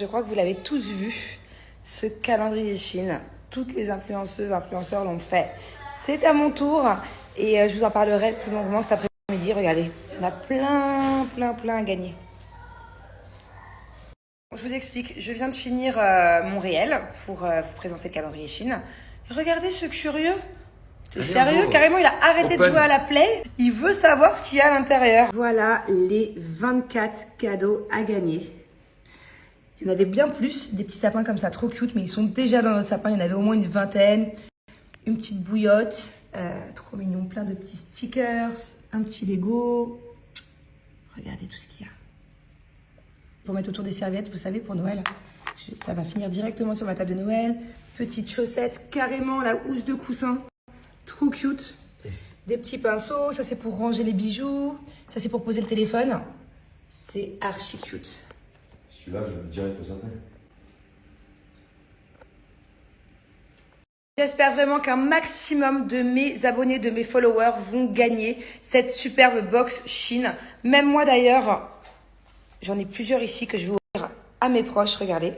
je crois que vous l'avez tous vu, ce calendrier Chine. Toutes les influenceuses, influenceurs l'ont fait. C'est à mon tour et je vous en parlerai plus longuement cet après-midi. Regardez, il y en a plein à gagner. Je vous explique, je viens de finir mon réel pour vous présenter le calendrier Chine. Regardez ce curieux. T'es sérieux? Carrément, il a arrêté de jouer à la play. Il veut savoir ce qu'il y a à l'intérieur. Voilà les 24 cadeaux à gagner. Il y en avait bien plus, des petits sapins comme ça, trop cute, mais ils sont déjà dans notre sapin. Il y en avait au moins une vingtaine. Une petite bouillotte, trop mignon, plein de petits stickers, un petit Lego. Regardez tout ce qu'il y a. Pour mettre autour des serviettes, vous savez, pour Noël. Ça va finir directement sur ma table de Noël. Petites chaussettes, carrément la housse de coussin. Trop cute. Yes. Des petits pinceaux, ça c'est pour ranger les bijoux. Ça c'est pour poser le téléphone. C'est archi cute. Celui-là, je me dirais que ça fait. J'espère vraiment qu'un maximum de mes abonnés, de mes followers vont gagner cette superbe box Chine. Même moi d'ailleurs, j'en ai plusieurs ici que je vais ouvrir à mes proches, regardez.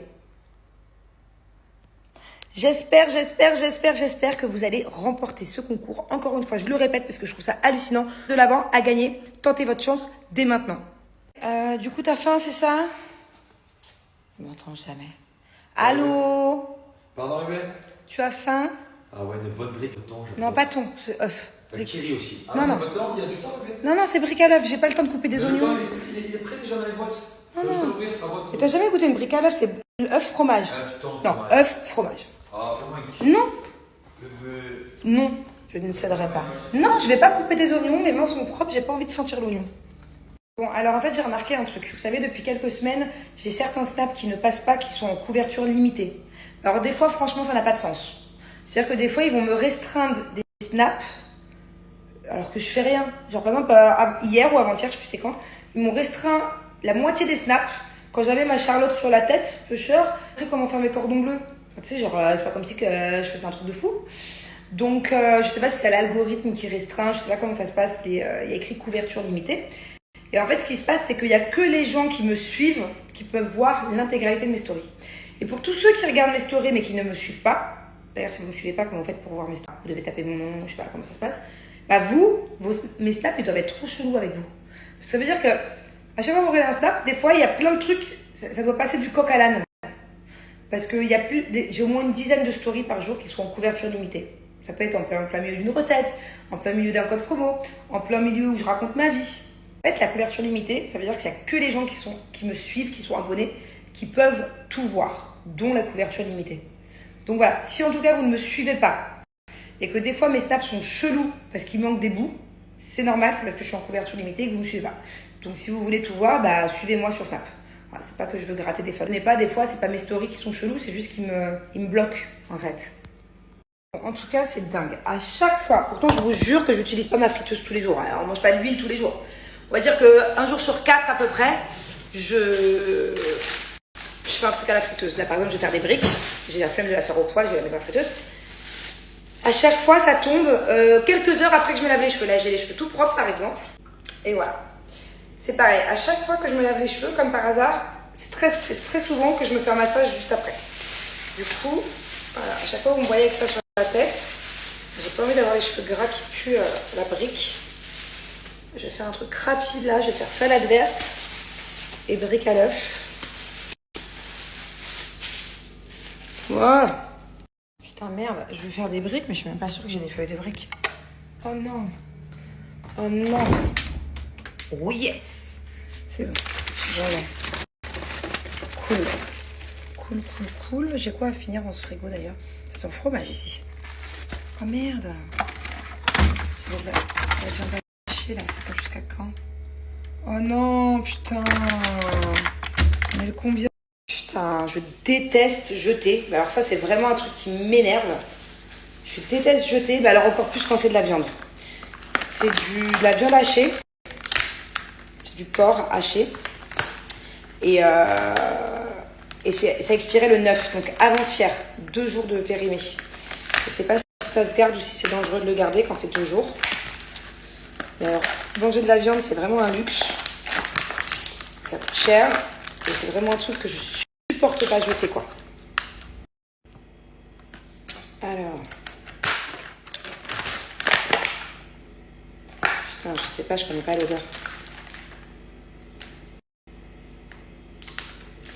J'espère que vous allez remporter ce concours. Encore une fois, je le répète parce que je trouve ça hallucinant. De l'avant à gagner, tentez votre chance dès maintenant. Du coup, t'as faim, c'est ça? Je m'entends jamais. Allô? Pardon, bébé? Tu as faim? Ah ouais, des bonnes briques. Non, pas ton, c'est œuf. Kiri aussi. Non, non. Maintenant, il y a du temps, bébé? Non, c'est brique à l'œuf. J'ai pas le temps de couper des oignons. Il est prêt déjà dans les boîtes. Non. Je peux ouvrir la boîte. Et t'as jamais goûté une brique à l'œuf? C'est œuf fromage. Non, œuf fromage. Ah, fais-moi une Non. bébé. Non, je ne céderai pas. Non, je vais pas couper des oignons. Mes mains sont propres. J'ai pas envie de sentir l'oignon. Bon, alors en fait, j'ai remarqué un truc. Vous savez, depuis quelques semaines, j'ai certains snaps qui ne passent pas, qui sont en couverture limitée. Alors des fois, franchement, ça n'a pas de sens. C'est-à-dire que des fois, ils vont me restreindre des snaps alors que je fais rien. Genre par exemple, hier ou avant-hier, je sais plus c'était quand, ils m'ont restreint la moitié des snaps quand j'avais ma Charlotte sur la tête, pusher. Tu sais comment faire mes cordons bleus. Enfin, tu sais, genre, c'est pas comme si que je faisais un truc de fou. Donc, je sais pas si c'est l'algorithme qui restreint, je sais pas comment ça se passe. Il y a écrit couverture limitée. Et en fait, ce qui se passe, c'est qu'il y a que les gens qui me suivent qui peuvent voir l'intégralité de mes stories. Et pour tous ceux qui regardent mes stories mais qui ne me suivent pas, d'ailleurs, si vous ne me suivez pas, comment vous faites pour voir mes snaps? Vous devez taper mon nom, je sais pas comment ça se passe. Bah mes snaps, ils doivent être trop chelous avec vous. Ça veut dire que à chaque fois que vous regardez un snap, des fois, il y a plein de trucs, ça doit passer du coq à l'âne. Parce que j'ai au moins une dizaine de stories par jour qui sont en couverture limitée. Ça peut être en plein milieu d'une recette, en plein milieu d'un code promo, en plein milieu où je raconte ma vie. En fait, la couverture limitée, ça veut dire qu'il n'y a que les gens qui me suivent, qui sont abonnés, qui peuvent tout voir, dont la couverture limitée. Donc voilà, si en tout cas vous ne me suivez pas et que des fois mes snaps sont chelous parce qu'il manque des bouts, c'est normal, c'est parce que je suis en couverture limitée et que vous ne me suivez pas. Donc si vous voulez tout voir, bah suivez-moi sur Snap. Voilà, c'est pas que je veux gratter des followers. Pas des fois, c'est pas mes stories qui sont chelous, c'est juste qu'ils me bloquent en fait. En tout cas, c'est dingue. À chaque fois, pourtant je vous jure que j'utilise pas ma friteuse tous les jours. Hein. On mange pas d'huile tous les jours. On va dire qu'un jour sur 4 à peu près, je fais un truc à la friteuse. Là, par exemple, je vais faire des briques. J'ai la flemme de la faire au poêle, je vais la mettre dans la friteuse. À chaque fois, ça tombe quelques heures après que je me lave les cheveux. Là, j'ai les cheveux tout propres, par exemple. Et voilà. C'est pareil. À chaque fois que je me lave les cheveux, comme par hasard, c'est très souvent que je me fais un massage juste après. Du coup, voilà. À chaque fois que vous me voyez avec ça sur la tête, j'ai pas envie d'avoir les cheveux gras qui puent la brique. Je vais faire un truc rapide là. Je vais faire salade verte et brique à l'œuf. Voilà. Putain, merde, je vais faire des briques, mais je suis même pas sûre que j'ai des feuilles de briques. Oh non. Oh non. Oh yes. C'est bon. Voilà. Cool. J'ai quoi à finir dans ce frigo d'ailleurs? Ça sent le fromage ici. Oh merde. J'ai de la viande hachée là, ça fait jusqu'à quand? Oh non, putain. On est le combien? Putain, je déteste jeter. Alors ça, c'est vraiment un truc qui m'énerve. Je déteste jeter, mais alors encore plus quand c'est de la viande. C'est de la viande hachée. C'est du porc haché. Et ça expirait le 9, donc avant-hier. 2 jours de périmé. Je sais pas si ça le garde ou si c'est dangereux de le garder quand c'est 2 jours. Et alors, manger de la viande, c'est vraiment un luxe. Ça coûte cher. Et c'est vraiment un truc que je supporte pas jeter, quoi. Alors. Putain, je sais pas, je connais pas l'odeur.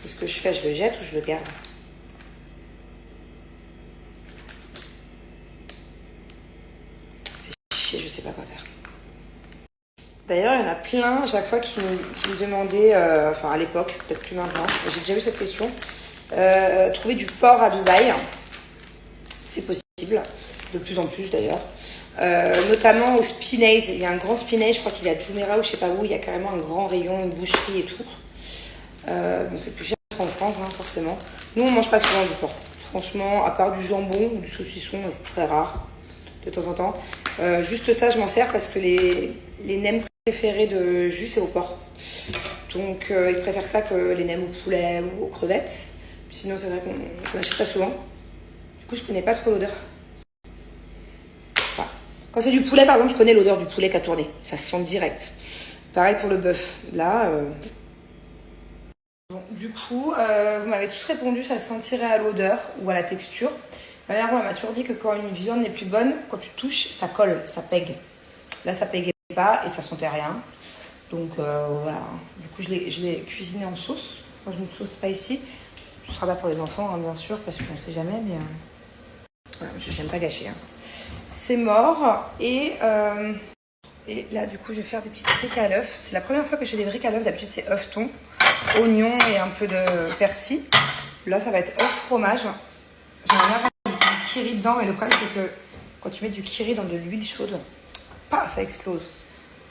Qu'est-ce que je fais? Je le jette ou je le garde? Je sais pas quoi faire. D'ailleurs, il y en a plein, à chaque fois, qui me demandaient, enfin à l'époque, peut-être plus maintenant, j'ai déjà eu cette question, trouver du porc à Dubaï, c'est possible, de plus en plus d'ailleurs. Notamment au Spinaze, il y a un grand Spinaze, je crois qu'il est à Jumeirah ou je sais pas où, il y a carrément un grand rayon, une boucherie et tout. Bon, c'est plus cher qu'en France, hein, forcément. Nous, on mange pas souvent du porc. Franchement, à part du jambon ou du saucisson, c'est très rare, de temps en temps. Juste ça, je m'en sers parce que les nems préférés de Jus, c'est au porc. Donc, ils préfèrent ça que les nems au poulet ou aux crevettes. Sinon, c'est vrai qu'on n'achète pas souvent. Du coup, je connais pas trop l'odeur. Enfin, quand c'est du poulet, par exemple, je connais l'odeur du poulet qui a tourné. Ça se sent direct. Pareil pour le bœuf. Là... Bon, du coup, vous m'avez tous répondu, ça se sentirait à l'odeur ou à la texture. Ma mère, elle m'a toujours dit que quand une viande n'est plus bonne, quand tu touches, ça colle, ça pègue. Là, ça pèguait pas et ça sentait rien. Donc voilà. Du coup, je l'ai cuisiné en sauce, dans une sauce spicy. Ce sera pas pour les enfants, hein, bien sûr, parce qu'on sait jamais, mais voilà, j'aime pas gâcher. Hein. C'est mort et là, du coup, je vais faire des petites briques à l'œuf. C'est la première fois que je fais des briques à l'œuf. D'habitude, c'est œuf thon, oignon et un peu de persil. Là, ça va être œuf fromage. J'aimerais bien mettre du kiri dedans, mais le problème, c'est que quand tu mets du kiri dans de l'huile chaude, ça explose.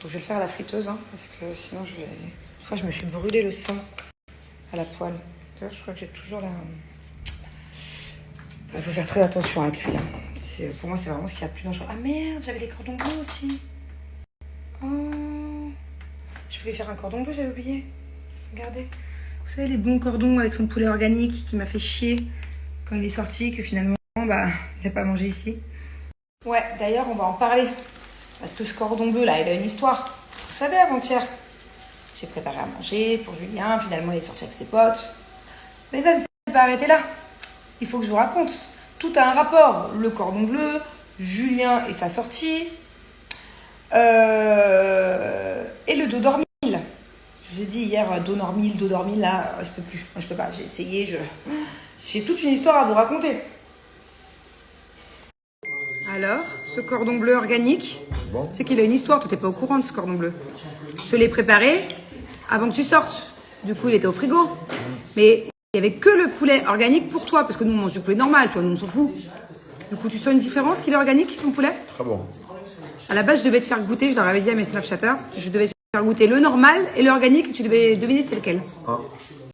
Donc, je vais le faire à la friteuse, hein, parce que sinon, une fois, je me suis brûlé le sein à la poêle. D'ailleurs, je crois que j'ai toujours la... Il faut faire très attention avec lui. Hein. Pour moi, c'est vraiment ce qu'il y a de plus dangereux. Ah merde, j'avais les cordons bleus aussi. Oh, je voulais faire un cordon bleu, j'avais oublié. Regardez. Vous savez, les bons cordons avec son poulet organique qui m'a fait chier quand il est sorti, que finalement, il n'a pas mangé ici. Ouais, d'ailleurs, on va en parler. Parce que ce cordon bleu, là, il a une histoire. Vous savez, avant-hier, j'ai préparé à manger pour Julien. Finalement, il est sorti avec ses potes. Mais ça ne s'est pas arrêté là. Il faut que je vous raconte. Tout a un rapport. Le cordon bleu, Julien et sa sortie. Et le dos dormil. Je vous ai dit hier, dos dormil, là, je peux plus. Moi, je peux pas. J'ai essayé, j'ai toute une histoire à vous raconter. Alors, ce cordon bleu organique, c'est qu'il a une histoire. Toi, t'es pas au courant de ce cordon bleu. Je l'ai préparé avant que tu sortes. Du coup, il était au frigo. Mais il y avait que le poulet organique pour toi, parce que nous, on mange du poulet normal, tu vois, nous, on s'en fout. Du coup, tu sens une différence qu'il est organique, ton poulet? Très bon. À la base, je devais te faire goûter, je leur avais dit à mes Snapchatters, je devais te faire goûter le normal et l'organique, tu devais deviner c'est lequel.